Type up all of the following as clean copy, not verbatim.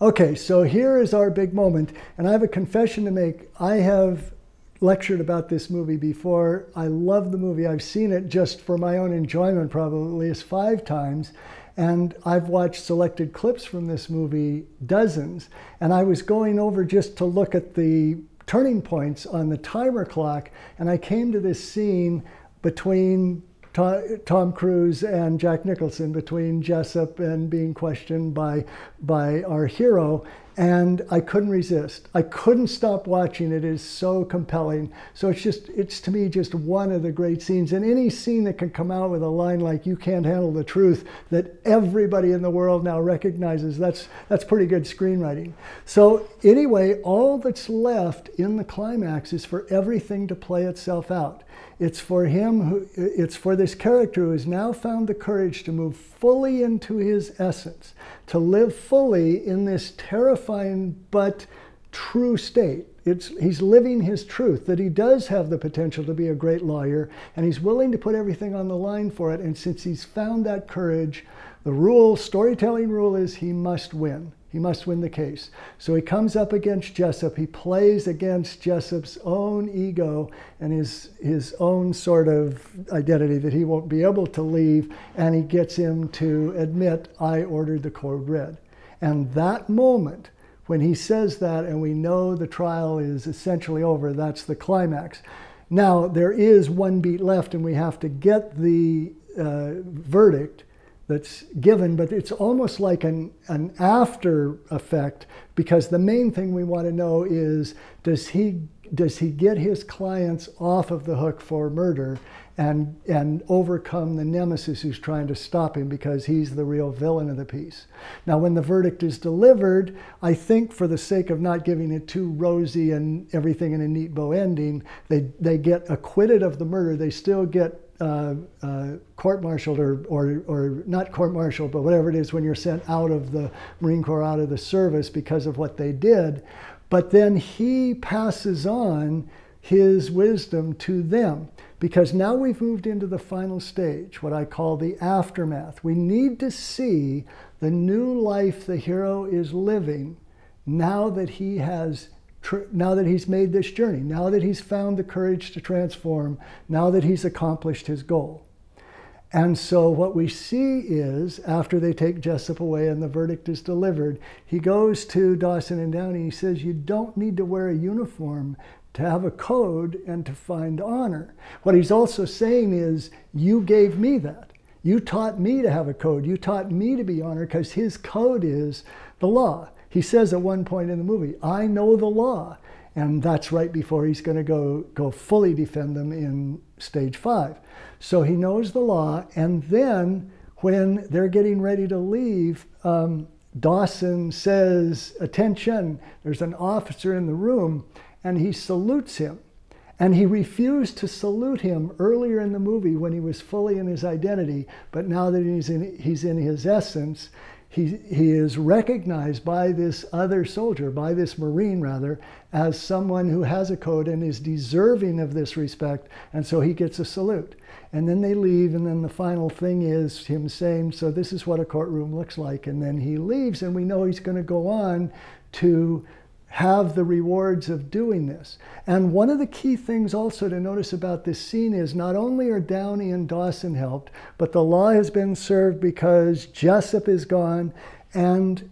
Okay, so here is our big moment, and I have a confession to make. I have lectured about this movie before. I love the movie. I've seen it just for my own enjoyment probably at least 5 times, and I've watched selected clips from this movie dozens, and I was going over just to look at the turning points on the timer clock, and I came to this scene between Tom Cruise and Jack Nicholson, between Jessup and being questioned by our hero, and I couldn't resist. I couldn't stop watching. It is so compelling. So it's to me just one of the great scenes. And any scene that can come out with a line like "You can't handle the truth," that everybody in the world now recognizes, that's pretty good screenwriting. So anyway, all that's left in the climax is for everything to play itself out. It's for him, it's for this character who has now found the courage to move fully into his essence, to live fully in this terrifying but true state. He's living his truth, that he does have the potential to be a great lawyer, and he's willing to put everything on the line for it. And since he's found that courage, the storytelling rule is he must win. He must win the case. So he comes up against Jessup. He plays against Jessup's own ego and his own sort of identity that he won't be able to leave. And he gets him to admit, "I ordered the code red." And that moment, when he says that and we know the trial is essentially over, that's the climax. Now, there is one beat left and we have to get the verdict that's given, but it's almost like an after effect, because the main thing we want to know is, does he get his clients off of the hook for murder and overcome the nemesis who's trying to stop him, because he's the real villain of the piece. Now, when the verdict is delivered, I think for the sake of not giving it too rosy and everything in a neat bow ending, they get acquitted of the murder. They still get court-martialed or not court-martialed, but whatever it is when you're sent out of the Marine Corps, out of the service because of what they did. But then he passes on his wisdom to them, because now we've moved into the final stage, what I call the aftermath. We need to see the new life the hero is living now that he's made this journey, now that he's found the courage to transform, now that he's accomplished his goal. And so what we see is, after they take Jessup away and the verdict is delivered, he goes to Dawson and Downey. He says, "You don't need to wear a uniform to have a code and to find honor." What he's also saying is, you gave me that. You taught me to have a code. You taught me to be honored, because his code is the law. He says at one point in the movie, "I know the law." And that's right before he's going to go fully defend them in stage 5. So he knows the law. And then when they're getting ready to leave, Dawson says, "Attention, there's an officer in the room," and he salutes him. And he refused to salute him earlier in the movie when he was fully in his identity. But now that he's in his essence, he is recognized by this other soldier, by this Marine rather, as someone who has a code and is deserving of this respect, and so he gets a salute. And then they leave, and then the final thing is him saying, "So this is what a courtroom looks like," and then he leaves, and we know he's going to go on to have the rewards of doing this. And one of the key things also to notice about this scene is not only are Downey and Dawson helped, but the law has been served because Jessup is gone, and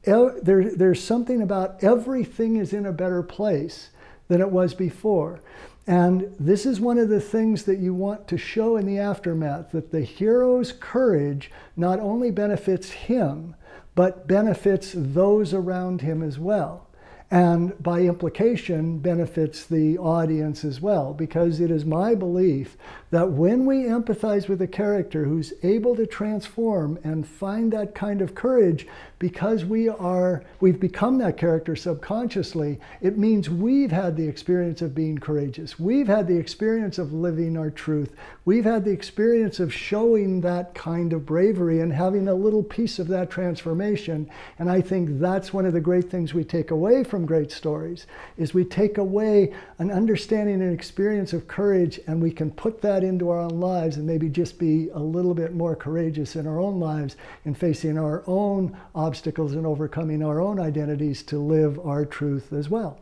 there's something about everything is in a better place than it was before. And this is one of the things that you want to show in the aftermath, that the hero's courage not only benefits him, but benefits those around him as well. And by implication, benefits the audience as well, because it is my belief that when we empathize with a character who's able to transform and find that kind of courage, because we've become that character subconsciously, it means we've had the experience of being courageous. We've had the experience of living our truth. We've had the experience of showing that kind of bravery and having a little piece of that transformation. And I think that's one of the great things we take away from from great stories is we take away an understanding and experience of courage, and we can put that into our own lives and maybe just be a little bit more courageous in our own lives in facing our own obstacles and overcoming our own identities to live our truth as well.